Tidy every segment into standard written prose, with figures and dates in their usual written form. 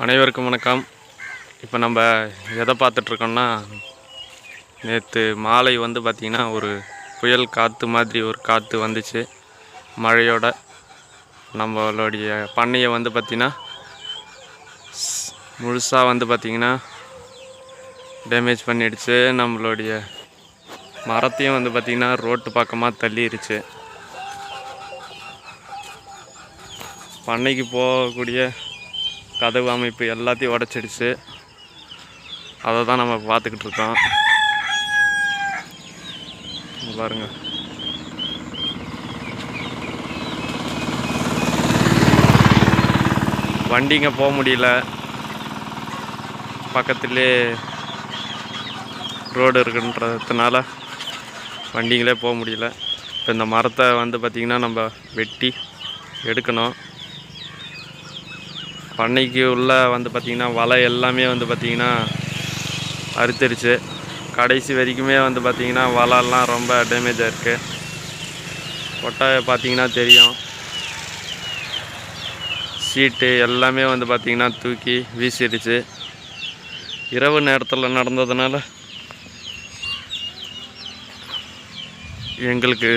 அனைவருக்கும் வணக்கம். இப்போ நம்ம எதை பார்த்துட்ருக்கோம்னா, நேற்று மாலை பார்த்திங்கன்னா ஒரு புயல் காற்று மாதிரி ஒரு காற்று வந்துச்சு. மழையோட நம்மளுடைய பண்ணையை பார்த்திங்கன்னா முழுசாக பார்த்திங்கன்னா டேமேஜ் பண்ணிடுச்சு. நம்மளுடைய மரத்தையும் பார்த்திங்கன்னா ரோட்டு பக்கமாக தள்ளிடுச்சு. பண்ணைக்கு போகக்கூடிய கதவு அமைப்பு எல்லாத்தையும் உடச்சிடுச்சு. அதை தான் நம்ம பார்த்துக்கிட்டு இருக்கோம். பாருங்க, வண்டிங்க போக முடியல. பக்கத்துலேயே ரோடு இருக்குன்றதுனால வண்டிங்களே போக முடியல. இப்போ இந்த மரத்தை பார்த்திங்கன்னா நம்ம வெட்டி எடுக்கணும். பண்ணைக்கு உள்ள பார்த்திங்கன்னா வலை எல்லாமே பார்த்திங்கன்னா அறுத்துருச்சு. கடைசி வரைக்குமே பார்த்திங்கன்னா வலைலாம் ரொம்ப டேமேஜ் ஆகிருக்கு. கொட்டாயை பார்த்திங்கன்னா தெரியும். சீட்டு எல்லாமே பார்த்திங்கன்னா தூக்கி வீசிடுச்சு. இரவு நேரத்தில் நடந்ததுனால எங்களுக்கு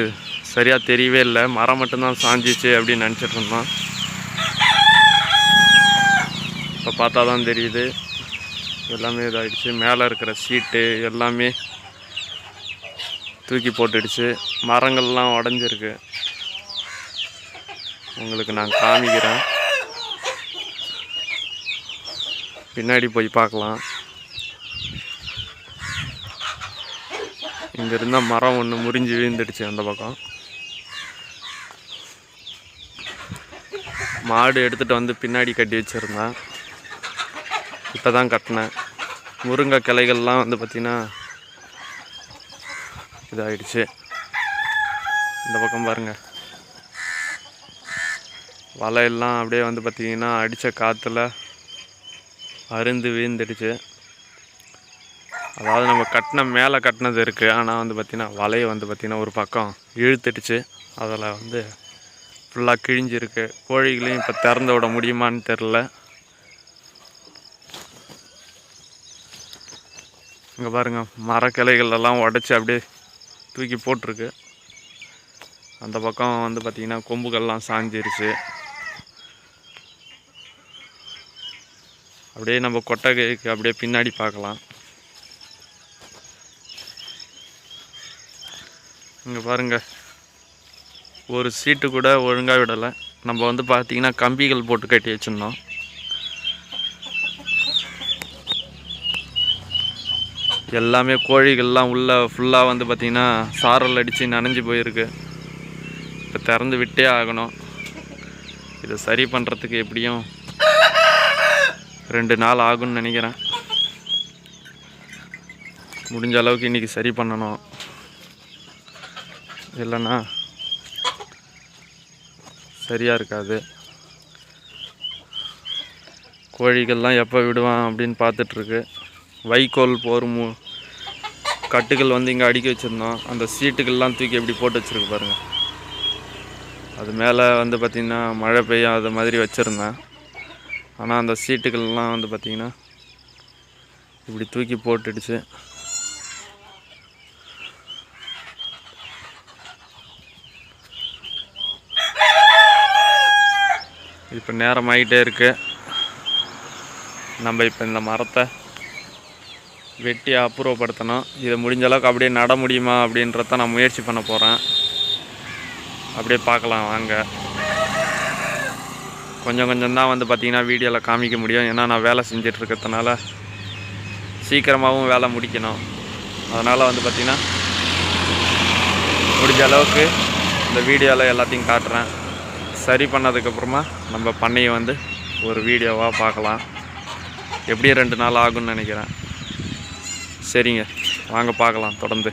சரியாக தெரியவே இல்லை. மரம் மட்டும்தான் சாஞ்சிச்சு அப்படின்னு நினச்சிட்டு இருந்தோம். இப்போ பார்த்தா தான் தெரியுது எல்லாமே இதாகிடுச்சு. மேலே இருக்கிற சீட்டு எல்லாமே தூக்கி போட்டுடுச்சு. மரங்கள்லாம் உடஞ்சிருக்கு. உங்களுக்கு நான் காமிக்கிறேன், பின்னாடி போய் பார்க்கலாம். இங்கே இருந்தால் மரம் ஒன்று முறிஞ்சு விழுந்துடுச்சு. அந்த பக்கம் மாடு எடுத்துகிட்டு பின்னாடி கட்டி வச்சுருந்தேன். இப்போ தான் கட்டினேன். முருங்கை கிளைகள்லாம் பார்த்திங்கன்னா இதாகிடுச்சு. இந்த பக்கம் பாருங்கள், வலையெல்லாம் அப்படியே பார்த்திங்கன்னா அடித்த காற்றுல அருந்து வீழ்ந்துடுச்சு. அதாவது நம்ம மேலே கட்டினது இருக்குது. ஆனால் பார்த்திங்கன்னா வலையை பார்த்திங்கன்னா ஒரு பக்கம் இழுத்துடுச்சு. அதில் ஃபுல்லாக கிழிஞ்சிருக்கு. கோழிகளையும் இப்போ திறந்து விட முடியுமான்னு தெரில. இங்கே பாருங்கள், மரக்கிளைகளெல்லாம் உடச்சி அப்படியே தூக்கி போட்டிருக்கு. அந்த பக்கம் பார்த்திங்கன்னா கொம்புகள்லாம் சாஞ்சிருச்சு. அப்படியே நம்ம கொட்டகைக்கு அப்படியே பின்னாடி பார்க்கலாம். இங்கே பாருங்கள், ஒரு சீட்டு கூட ஒழுங்காக விடலை. நம்ம பார்த்திங்கன்னா கம்பிகள் போட்டு கட்டி வச்சுருந்தோம். எல்லாமே கோழிகள்லாம் உள்ளே ஃபுல்லாக பார்த்திங்கன்னா சாரல் அடித்து நனைஞ்சு போயிருக்கு. இப்போ திறந்து விட்டே ஆகணும். இதை சரி பண்ணுறதுக்கு எப்படியும் 2 நாள் ஆகும்னு நினைக்கிறேன். முடிஞ்ச அளவுக்கு இன்றைக்கி சரி பண்ணணும். இல்லைன்னா சரியாக இருக்காது. கோழிகள்லாம் எப்போ விடுவான் அப்படின்னு பார்த்துட்ருக்கு. வைக்கோல் போரும் கட்டுகள் இங்கே அடுக்கி வச்சுருந்தோம். அந்த சீட்டுகள்லாம் தூக்கி எப்படி போட்டு வச்சுருக்கு பாருங்கள். அது மேலே பார்த்திங்கன்னா மழை பெய்யாத மாதிரி வச்சுருந்தேன். ஆனால் அந்த சீட்டுகள்லாம் பார்த்திங்கன்னா இப்படி தூக்கி போட்டுடுச்சு. இப்போ நேரம் ஆகிட்டே இருக்குது. நம்ம இப்போ இந்த மரத்தை வெட்டி அப்புறப்படுத்தணும். இதை முடிஞ்ச அளவுக்கு அப்படியே நட முடியுமா அப்படின்றத நான் முயற்சி பண்ண போகிறேன். அப்படியே பார்க்கலாம் வாங்க. கொஞ்சம் தான் பார்த்திங்கன்னா வீடியோவில் காமிக்க முடியும். ஏன்னா நான் வேலை செஞ்சிட்ருக்கிறதுனால சீக்கிரமாகவும் வேலை முடிக்கணும். அதனால் பார்த்திங்கன்னா முடிஞ்ச அளவுக்கு இந்த வீடியோவில் எல்லாத்தையும் காட்டுறேன். சரி பண்ணதுக்கப்புறமா நம்ம பண்ணையை ஒரு வீடியோவாக பார்க்கலாம். எப்படியும் 2 நாள் ஆகும்னு நினைக்கிறேன். சரிங்க, வாங்க பார்க்கலாம் தொடர்ந்து.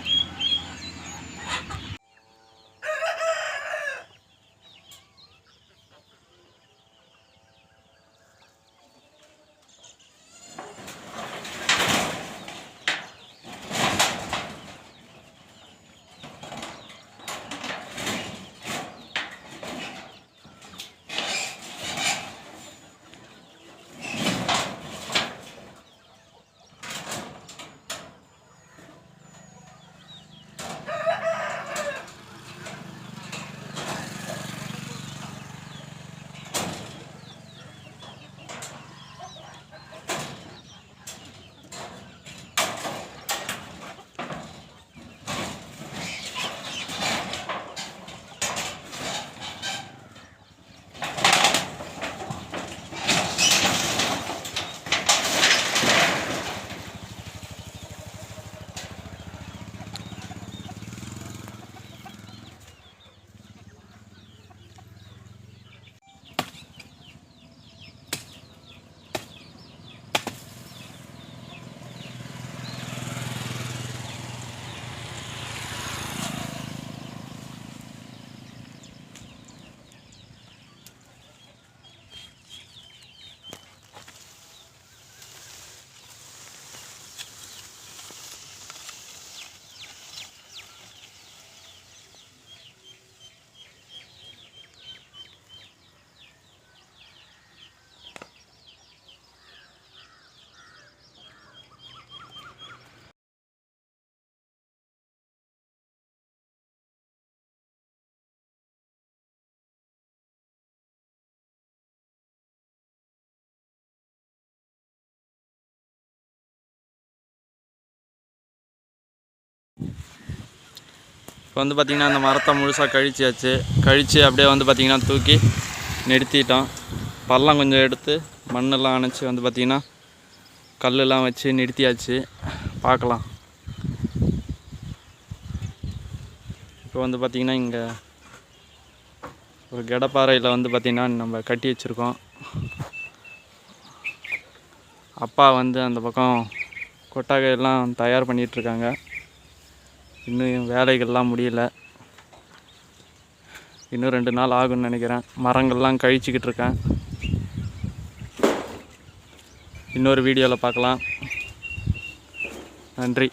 இப்போ வந்து பார்த்திங்கன்னா அந்த மரத்தை முழுசாக கழித்து அப்படியே வந்து பார்த்திங்கன்னா தூக்கி நிறுத்திட்டோம். பள்ளம் கொஞ்சம் எடுத்து மண்ணெல்லாம் அணைச்சி வந்து பார்த்திங்கன்னா கல்லெல்லாம் வச்சு நிறுத்தியாச்சு. பார்க்கலாம். இப்போ வந்து பார்த்திங்கன்னா இங்கே ஒரு கடப்பாறையில் வந்து பார்த்திங்கன்னா நம்ம கட்டி வச்சுருக்கோம். அப்பா வந்து அந்த பக்கம் கொட்டகையெல்லாம் தயார் பண்ணிகிட்ருக்காங்க. இன்னும் வேலைகள்லாம் முடியல. இன்னும் 2 நாள் ஆகும்னு நினைக்கிறேன். மரங்கள்லாம் கழிச்சிக்கிட்டு இருக்கேன். இன்னொரு வீடியோவில் பார்க்கலாம். நன்றி.